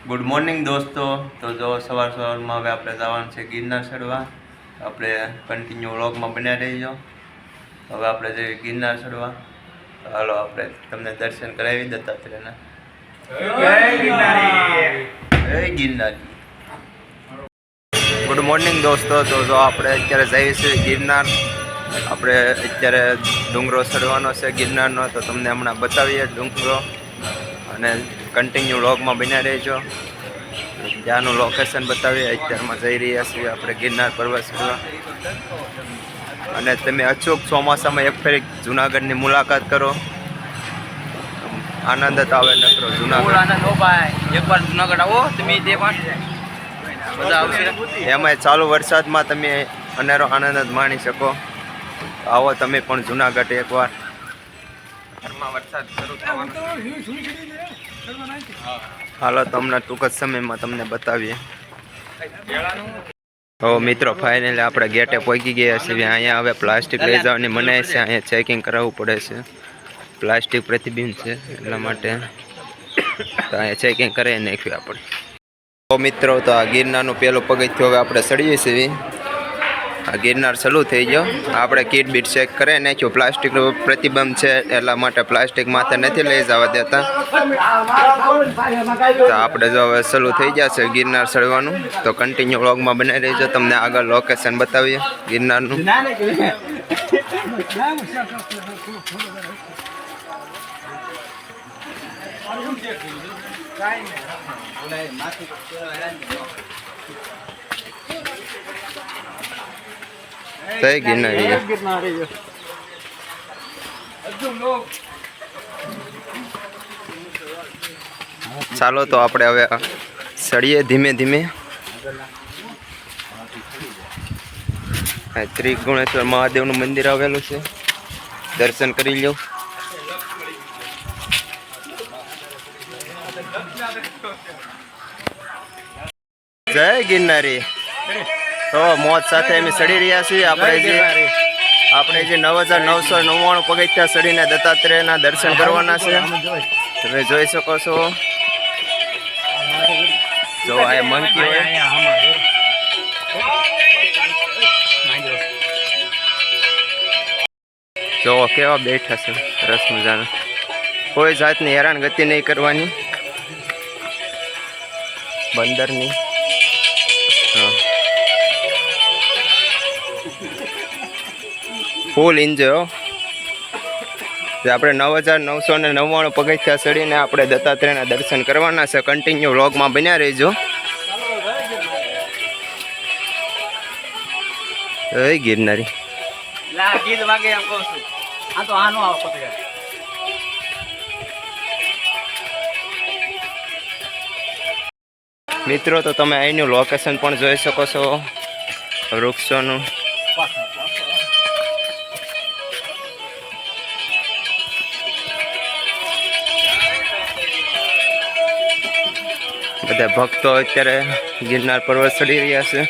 Good morning દોસ્તો. તો જો સવારમાં હવે આપણે જવાનું છે ગિરનાર ચડવા. આપણે કન્ટિન્યુ વ્લોગમાં બન્યા રહીજો. હવે આપણે જઈએ ગિરનાર ચડવા. હાલો આપણે તમને દર્શન કરાવી દત્તાત્રેયના. જય ગિરનારી. ગુડ મોર્નિંગ દોસ્તો. તો જો આપણે અત્યારે જઈએ છીએ ગિરનાર. આપણે અત્યારે ડુંગરો ચડવાનો છે ગિરનારનો, તો તમને હમણાં બતાવીએ ડુંગરો અને કન્ટિન્યુ વ્લોગમાં બન્યા રહેજો. ત્યાંનું લોકેશન બતાવીએ. અત્યારમાં જઈ રહ્યા છીએ આપણે ગિરનાર પર્વત ચડવા. અને તમે અચૂક ચોમાસામાં એક ફેરી જુનાગઢની મુલાકાત કરો, આનંદ જ આવે નકરો જુનાગઢ. એકવાર જુનાગઢ આવો તમે, તે પણ મજા આવશે. એમાં ચાલુ વરસાદમાં તમે અનેરો આનંદ જ માણી શકો. આવો તમે પણ જુનાગઢ એકવાર. વરસાદ શરૂ થવાનો. હાલો તમને ટૂંક જ સમયમાં તમને બતાવીએ. હવે મિત્રો ફાઇનલી આપણે ગેટે પહોંચી ગયા છીએ. અહીંયા હવે પ્લાસ્ટિક લઈ જવાની મનાય છે. અહીંયા ચેકિંગ કરાવવું પડે છે. પ્લાસ્ટિક પ્રતિબિંબ છે એટલા માટે તો અહીંયા ચેકિંગ કરાવી નાખ્યું આપણે. તો મિત્રો તો આ ગિરનારનું પહેલું પગથિયું હવે આપણે ચડીએ છીએ. આ ગિરનાર ચાલુ થઈ ગયો. આપણે કીટ બીટ ચેક કરી નાખ્યું. પ્લાસ્ટિકનો પ્રતિબંધ છે એટલા માટે પ્લાસ્ટિક માથે નથી લઈ જવા દેતા. તો આપણે જો હવે ચાલુ થઈ જશે ગિરનાર ચડવાનું, તો કન્ટિન્યુ વ્લોગમાં બનાવી રહીજો. તમને આગળ લોકેશન બતાવીએ ગિરનારનું. જય ગિરનારી. ચાલો તો આપણે હવે ચડીએ ધીમે ધીમે. ત્રિગુણેશ્વર મહાદેવનું મંદિર આવેલું છે, દર્શન કરી લો. જય ગિરનારી. તો મોજ સાથે અમે ચડી રહ્યા છીએ. આપણે જે 9,999 પગથિયા ચડીને દત્તાત્રેયના દર્શન કરવાના છે. તમે જોઈ શકો છો. જો આ મંકી હોય, જો કેવા બેઠા છે સરસ મજાના. કોઈ જાતની હેરાનગતિ નહીં કરવાની બંદરની. હા, ફૂલ એન્જોય. આપણે 9,999 પગથિયા ચડીને આપણે દત્તાત્રેયના દર્શન કરવાના છે. કન્ટિન્યુ વ્લોગમાં બન્યા રહેજો. જય ગિરનારી. મિત્રો તો તમે અહીંનું લોકેશન પણ જોઈ શકો છો વૃક્ષોનું. બધા ભક્તો અત્યારે ગિરનાર પર્વત ચડી રહ્યા છે.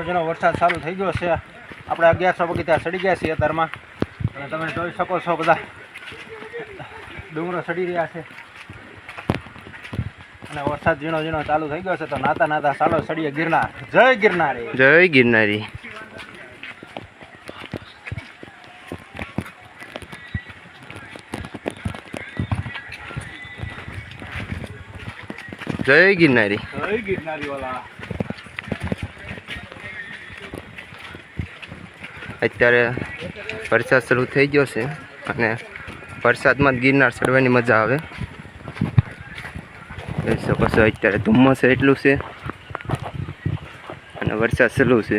ઝીણો વરસાદ ચાલુ થઈ ગયો છે. આપણે 1100 પગથિયા ચડી ગયા છીએ અત્યારમાં. અને તમે જોઈ શકો છો બધા ડુંગરો ચડી રહ્યા છે અને વરસાદ ઝીણો ચાલુ થઈ ગયો છે. તો નાતા ચાલો ચડીએ ગિરનાર. જય ગિરનારી. જય ગિરનારી. જય ગિરનારી. જય ગિરનારી વાલા. અત્યારે વરસાદ શરૂ થઈ ગયો છે અને વરસાદમાં જ ગિરનાર ચડવાની મજા આવે. જોઈ શકો છો અત્યારે ધુમ્મસ એટલું છે અને વરસાદ ચાલુ છે.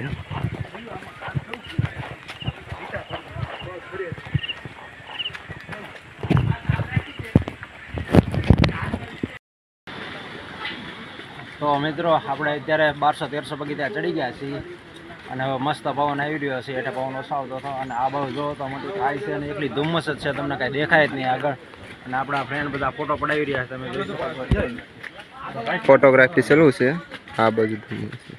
તો મિત્રો આપણે અત્યારે 1200-1300 પગથિયા ચડી ગયા છીએ અને હવે મસ્ત પવન આવી રહ્યો છે. એટલે પવન ઓછો આવતો હતો અને આ બાજુ જો તો મોટી થાય છે અને એટલી ધુમ્મસ જ છે, તમને કાંઈ દેખાય જ નહીં આગળ. અને આપણા ફ્રેન્ડ બધા ફોટો પડાવી રહ્યા છે, તમે જોઈ શકો છો. ફોટોગ્રાફી ચાલુ છે આ બાજુ ધુમ્મસ છે.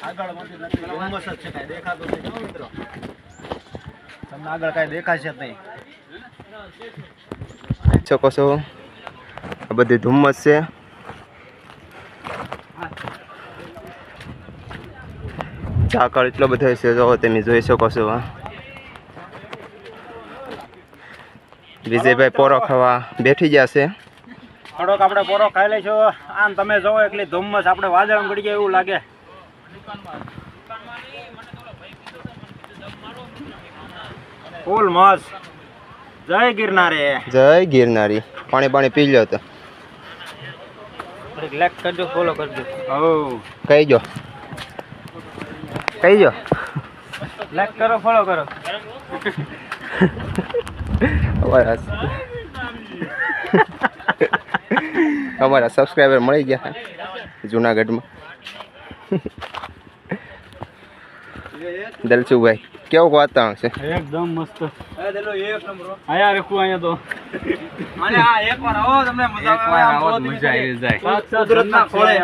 આગળ ધુમ્મસ જ છે, કાંઈ દેખાતું નથી મિત્રો. તમને આગળ કાંઈ દેખાશે જ નહીં. શકો છો આ બધી ધુમ્મસ છે. ઝાકળ એટલો બધો છે જો તમે જોઈ શકો છો. વિજયભાઈ પોરો ખાવા બેઠી ગયા છે. થોડોક આપણે પોરો ખાઈ લઈશું. આમ તમે જોવો એટલી ધુમ્મસ આપણે વાદળમાં ગળી ગયા એવું લાગે. ફૂલ મસ્ત. જય ગિરનારી. જય ગિરનારી. પાણી પી લ્યો તો. લાઈક કરજો, ફોલો કરજો. કહીજો લાઈક કરો, ફોલો કરો. અમારા સબસ્ક્રાઈબર મળી ગયા જુનાગઢમાં. દલસુભાઈ કેવું વાતાવરણ છે? એકદમ મસ્ત. આયા રેખું અહીંયા તો. અને આ એકવાર આવો તમને મજા આવે. મજા આવી જાય. કુદરતના ખોળે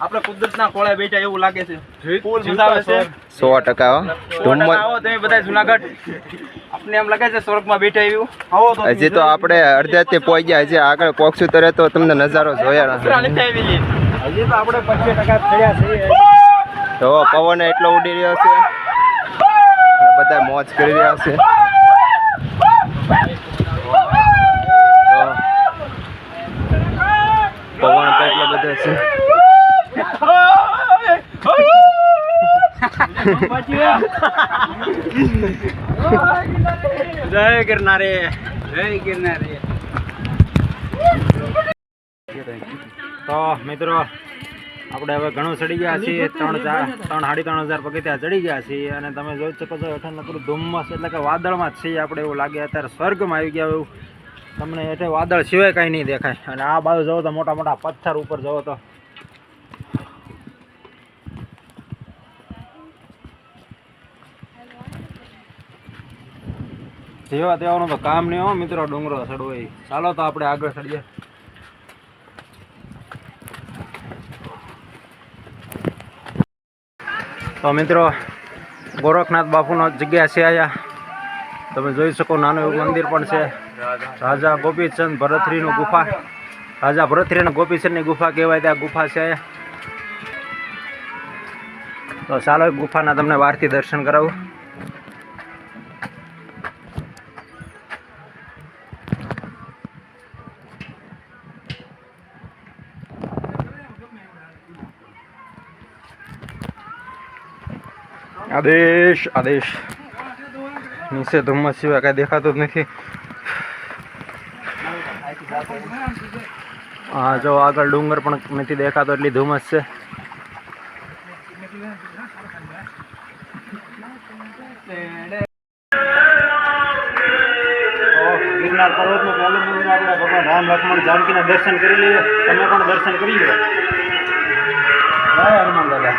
આપણે કુદરતના ખોળે બેઠા એવું લાગે છે. ફૂલ મજા આવે છે. 100% ધુમ્મસ. આવો તમે બધા જુનાગઢ. આપને એમ લાગે છે સ્વર્ગમાં બેઠા એવું. આવો તો. હજી તો આપણે અડધેથી પહોંચી ગયા. હજી આગળ પહોંચશું ત્યારે તો તમને નજારો જોયા. હજી તો આપણે 25% થયા છીએ. તો પવન એટલો ઉડી રહ્યો છે, બધા મોજ કરી રહ્યા છે. પવન તો એટલો બધો છે. જય ગિરનારી. જય ગિરનારી. તો મિત્રો આપણે હવે ઘણું ચડી ગયા છીએ. 3,500 પગથિયા ચડી ગયા છીએ. અને તમે જોઈ શકો છો હેઠળ પૂરું ધુમ્મસ એટલે કે વાદળમાં જ છીએ આપણે એવું લાગે. અત્યારે સ્વર્ગમાં આવી ગયા એવું. તમને હેઠે વાદળ સિવાય કાંઈ નહીં દેખાય. અને આ બાજુ જવો તો મોટા મોટા પથ્થર ઉપર જવો તો જેવા તેવાનું તો કામ નહીં હો મિત્રો. ડુંગરો ચડવો એ. ચાલો તો આપણે આગળ ચડીએ. તો મિત્રો ગોરખનાથ બાપુનો જગ્યા છે અહીંયા. તમે જોઈ શકો નાનું એવું મંદિર પણ છે. રાજા ગોપીચંદ ભરથરીનું ગુફા. રાજા ભરથરી અને ગોપીચંદની ગુફા કહેવાય. ત્યાં ગુફા છે. તો ચાલો ગુફાના તમને બહારથી દર્શન કરાવું. આદેશ આદેશ. નીચે ધુમ્મસ સિવાય કાંઈ દેખાતું જ નથી. હા જો આગળ ડુંગર પણ નથી દેખાતો એટલી ધુમ્મસ છે. ગિરનાર પર્વતનું પહેલું મંદિર આપણે ભગવાન રામ લક્ષ્મણ જાનકીના દર્શન કરી લઈએ. તમે પણ દર્શન કરી લો. જય હનુમાન દાદા.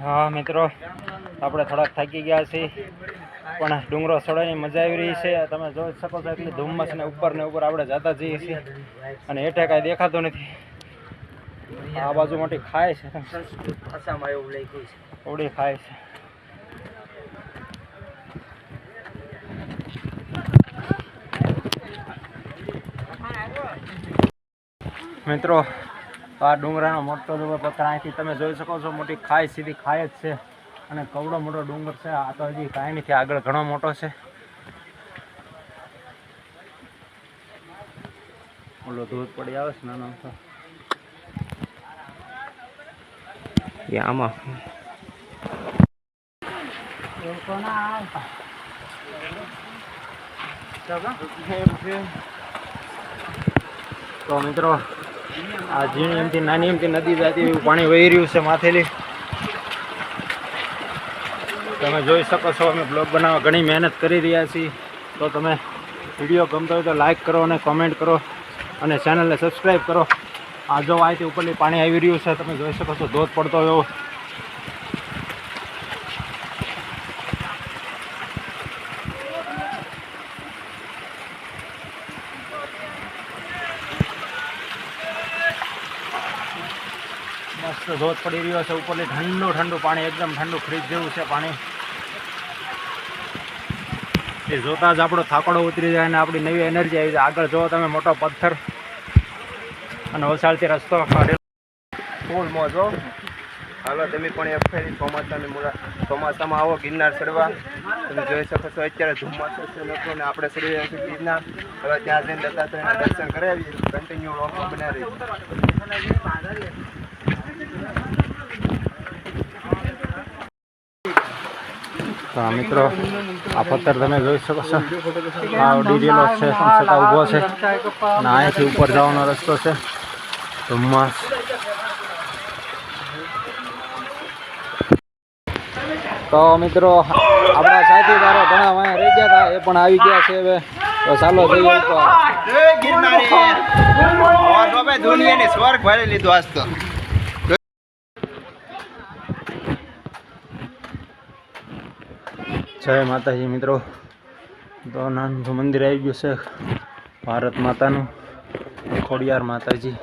હા મિત્રો આપણે થોડાક થાકી ગયા છીએ પણ ડુંગરો ચડવાની મજા આવી રહી છે. તમે જોઈ શકો છો એટલી ધુમ્મસ ને ઉપર આપણે જતા જઈએ છીએ અને હેઠે કાંઈ દેખાતું નથી. આ બાજુ મોટી ખાય છે. ઓડી ખાય છે. મિત્રો આ ડુંગરાનો મોટો પથ્થર અહીંથી તમે જોઈ શકો છો. મોટી ખાઈ સીધી ખાઈ જ છે અને કવડો મોટો ડુંગર છે. આ તો હજી કાંઈ નથી, આગળ ઘણો મોટો છે. ઓલો ધોધ પડી આવે છે નાનો તો આમાં તો મિત્રો આ ઝીણી એમથી નાની એમથી નદી જતી એવું પાણી વહી રહ્યું છે માથેલી. તમે જોઈ શકો છો અમે બ્લોગ બનાવવા ઘણી મહેનત કરી રહ્યા છીએ. તો તમે વિડીયો ગમતો હોય તો લાઈક કરો અને કોમેન્ટ કરો અને ચેનલને સબસ્ક્રાઈબ કરો. આ જો અહીંથી ઉપરથી પાણી આવી રહ્યું છે, તમે જોઈ શકો છો ધોધ પડતો એવો. મસ્ત ધોધ પડી રહ્યો છે ઉપરથી, ઠંડુ ઠંડુ પાણી, એકદમ ઠંડુ ફ્રીજ જેવું છે પાણી. એ જોતાં જ આપણો થાકડો ઉતરી જાય અને આપણી નવી એનર્જી આવી જાય. આગળ જુઓ તમે મોટો પથ્થર અને વલસાડથી રસ્તો કાઢેલો. ફૂલ મોજો. હાલો તમે પણ એક ફેરી ચોમાસામાં આવો ગિરનાર ચડવા. તમે જોઈ શકો છો અત્યારે ધુમ્મસ છે લોકો ને આપણે ચડી રહ્યા છીએ ગિરનાર. હવે ત્યાં જઈને દત્તાત્રેયના દર્શન કરાવીએ. કન્ટિન્યુ વ્લોગ બનાવી. હા મિત્રો, આ પથ્થર તમે જોઈ શકો છો, આ ડીરેલો છે છતાં ઊભો છે અને અહીંથી ઉપર જવાનો રસ્તો છે. ધુમ્મસ. તો મિત્રો આપણા સાથીદારો ઘણા વાંહે રહી ગયા હતા, એ પણ આવી ગયા છે હવે. તો ચાલો જઈએ ઉપર. દુનિયાને સ્વર્ગ ભરી લીધું આજ તો. જય માતાજી મિત્રો. તો નાનું મંદિર આવી ગયું છે ભારત માતાનું, ખોડિયાર માતાજી.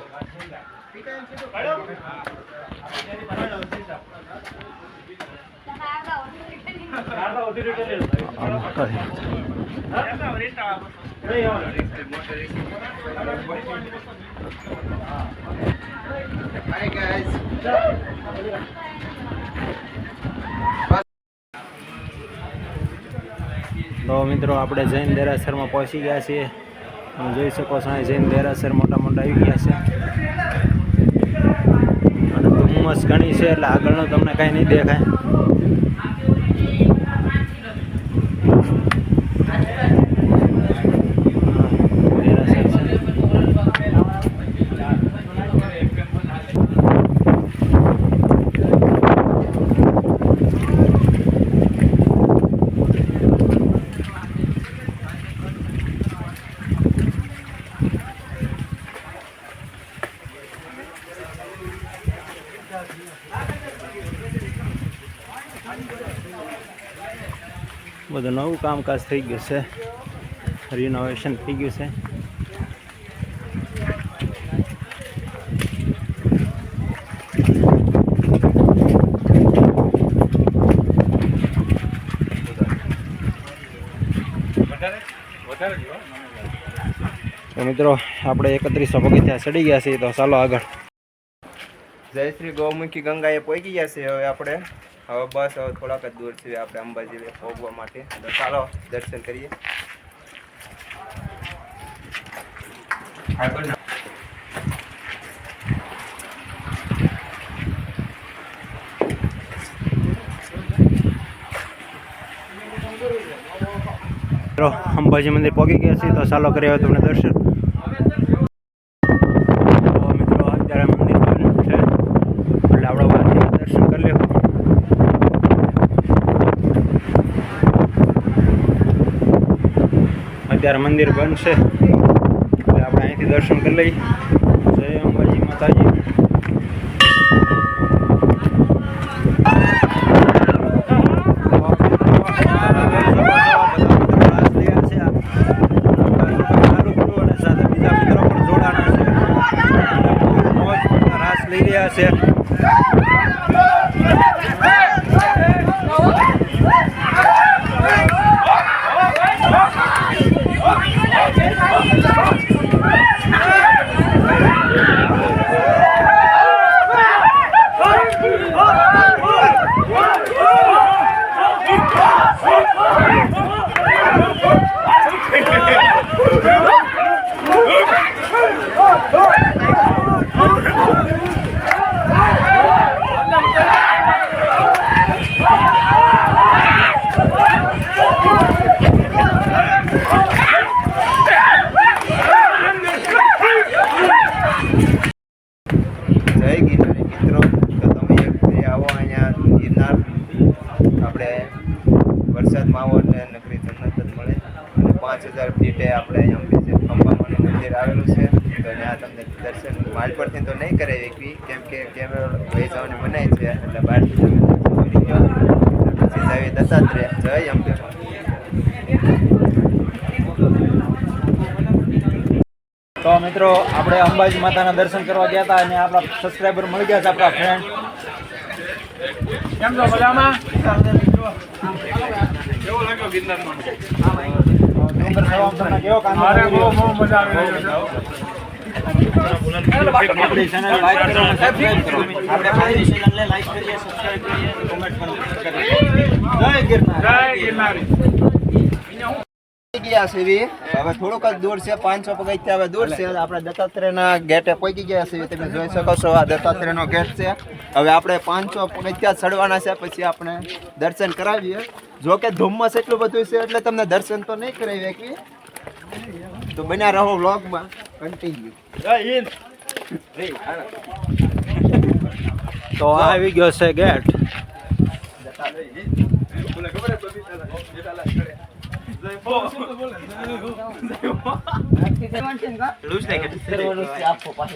તો મિત્રો આપણે જૈન દેરાસરમાં પહોંચી ગયા છીએ. તમે જોઈ શકો છો અહીં જૈન દેરાસર મોટા મોટા આવી ગયા છે અને ધુમ્મસ ઘણી છે એટલે આગળનું તમને કાંઈ નહીં દેખાય. બધું નવું કામકાજ થઈ ગયું છે, રિનોવેશન થઈ ગયું છે. તો મિત્રો આપણે 3100 પગથિયા ચડી ગયા છીએ. તો ચાલો આગળ. જય શ્રી ગૌમુખી ગંગાએ પહોંચી ગયા છે હવે આપણે. હવે બસ હવે થોડાક જ દૂર છે આપણે અંબાજી પહોંચવા માટે. તો ચાલો દર્શન કરીએ. અંબાજી મંદિર પહોંચી ગયા છીએ. તો ચાલો કરીએ હવે તમને દર્શન. મિત્રો અત્યારે મંદિર બંધ છે એટલે આપણે દર્શન કરી લેવું. અત્યારે મંદિર બંધ છે એટલે આપણે અહીંથી દર્શન કરી લઈએ. જય અંબાજી માતાજી. લઈ રહ્યા છે. વરસાદમાં આવો એટલે નકરી જન્નત જ મળે. અને 5000 ફીટે આપણે અહીંયા અંબાજી મંદિર આવેલું છે. તો ત્યાં તમને દર્શન માલપુરથી તો નહીં કરાવી એકવી કેમ કે કેમેરો લઈ જવાની મનાય છે એટલે બહારથી તમે દર્શન કરી લો. પછી જાવી દત્તાત્રેય જય અંબે. તો મિત્રો આપણે અંબાજી માતાના દર્શન કરવા ગયા હતા અને આપણા સબસ્ક્રાઈબર મળી ગયા છે આપણા ફ્રેન્ડ. કેમ છો મજામાં? કેવો લાગ્યો ગિરનારનો? ડુંગર સવામ તમને કેવો કામ? અરે બહુ મજા આવી રહી છે. આપણી ચેનલ લાઈક કરો અને સબસ્ક્રાઇબ કરો. આપણે મારી ચેનલને લાઈક કરીએ, સબસ્ક્રાઇબ કરીએ, કોમેન્ટ પણ કરીએ. જય ગિરનાર. જય ગિરનાર. ગયા છે હવે થોડુંક જ દૂર છે, 500 પગથિયા હવે દૂર છે. આપણે દત્તાત્રેયના ગેટે પહોંચી ગયા છીએ. તમે જોઈ શકો છો આ દત્તાત્રેયનો ગેટ છે. હવે આપણે 500 પગથિયા ચડવાના છે, પછી આપણે દર્શન કરાવીએ. જો કે ધુમ્મસ એટલું બધું છે એટલે તમને દર્શન તો નહીં કરાવી શકીએ, તો બન્યા રહો વ્લોગમાં કન્ટિન્યુ. તો આવી ગયો છે ગેટ.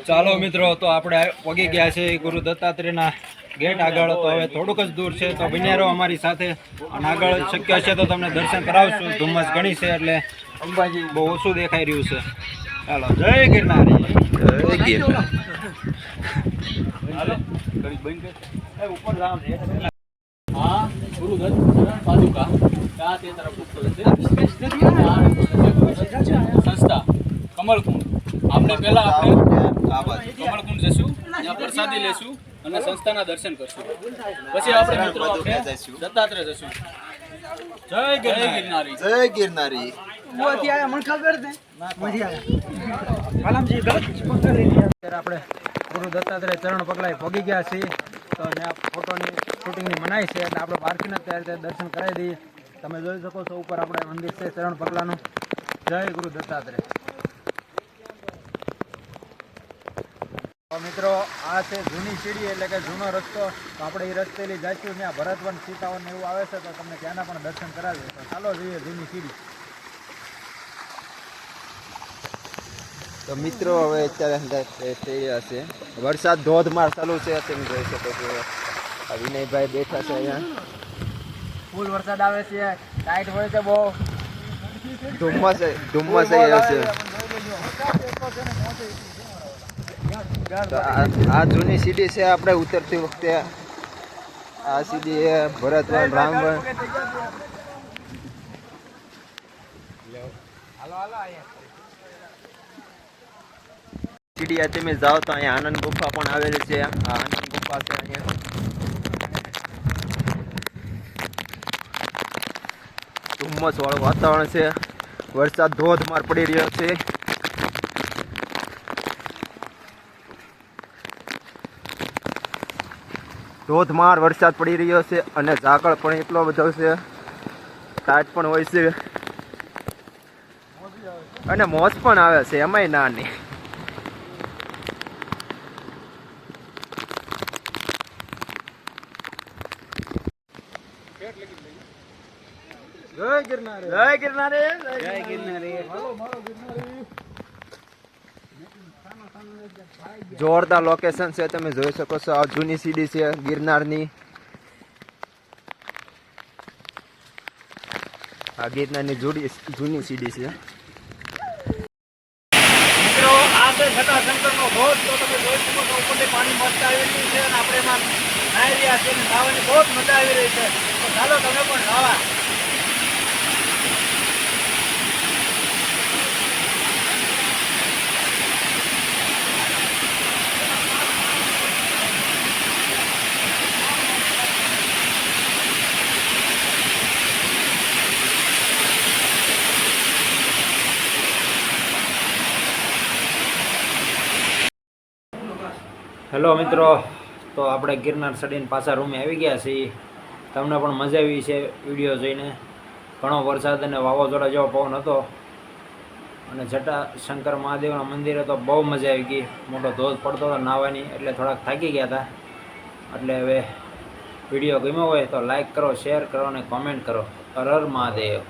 ચાલો મિત્રો, તો આપણે પગી ગયા છે ગુરુ દત્તાત્રેયના ગેટ આગળ. તો હવે થોડુંક જ દૂર છે, તો બન્યા રહો અમારી સાથે. અને આગળ શક્ય છે તો તમને દર્શન કરાવશું. ધુમ્મસ ઘણી છે એટલે અંબાજી બહુ ઓછું દેખાઈ રહ્યું છે. ચાલો, જય ગિરનાર. જય ગિરનાર. ઉપર જામ છે. हाँ गुरुदत्त पादुका क्या ते तरफ संस्था कमलकुंड આપણે પહેલા આપણે કમલકુંડ જશું, ત્યાં પ્રસાદી લેશું અને સંસ્થાના દર્શન કરશું. પછી આપણે મિત્રો આપણે દત્તાત્રેય જશું. જય ગિરનારી. જય ગિરનારી. આપણે ગુરુ દત્તાત્રેય ચરણ પગલાએ પગી ગયા છીએ. તો ત્યાં ફોટોની શૂટિંગની મનાઈ છે એટલે આપણે બહારથી ત્યારે દર્શન કરાવી દઈએ. તમે જોઈ શકો છો ઉપર આપણે મંદિર છે ચરણ પગલાનું. જય ગુરુ દત્તાત્રેય. તો મિત્રો, આ છે જૂની સીડી એટલે કે જૂનો રસ્તો. તો આપણે એ રસ્તેથી જઈશું, ત્યાં ભરતવન સીતાવન એવું આવે છે, તો તમને ત્યાંના પણ દર્શન કરાવીએ. તો ચાલો જોઈએ જૂની સીડી. તો મિત્રો હવે અત્યારે થઈ રહ્યા છે, વરસાદ ધોધમાર ચાલુ છે. તમે જોઈ શકો છો આ વિનયભાઈ બેઠા છે અહીંયા. ફૂલ વરસાદ આવે છે, ટાઈટ હોય છે બહુ. ધુમ્મસ અહીંયા છે. તો આ જૂની સીડી છે. આપણે ઉતરતી વખતે આ સીડી એ ભરતવન રામવન. સીડી તમે જાઓ તો અહીંયા આનંદ ગુફા પણ આવેલી છે. આ આનંદ ગુફા છે અહીંયા. ધુમ્મસ વાળું વાતાવરણ છે, વરસાદ ધોધમાર પડી રહ્યો છે. ધોધમાર વરસાદ પડી રહ્યો છે અને ઝાકળ પણ એટલો બધો છે, ટાટ પણ હોય છે અને મોજ પણ આવે છે એમાંય નાની. જય ગિરનાર. જય ગિરનાર. જય ગિરનાર. જોરદાર લોકેશન છે. તમે જોઈ શકો છો આ જૂની સીડી છે ગિરનારની. આ ગિરનારની જૂની સીડી છે. મિત્રો, આ છે જટાશંકરનો ધોધ. તો તમે જોઈ શકો છો ઉપરથી પાણી મસ્ત આવી રહ્યું છે અને આપણે એમાં નાહી રહ્યા છીએ અને નાહવાની બહુ જ મજા આવી રહી છે. તો ચાલો તમે પણ નાહવા. હેલો મિત્રો, તો આપણે ગિરનાર ચડીને પાછા રૂમે આવી ગયા છીએ. તમને પણ મજા આવી છે વિડીયો જોઈને. ઘણો વરસાદ અને વાવાઝોડા જેવો પવન હતો અને જટાશંકર મહાદેવના મંદિરે તો બહુ મજા આવી ગઈ. મોટો ધોધ પડતો હતો નાહવાની, એટલે થોડાક થાકી ગયા હતા. એટલે હવે વિડીયો ગમ્યો હોય તો લાઈક કરો, શેર કરો અને કોમેન્ટ કરો. હર હર મહાદેવ.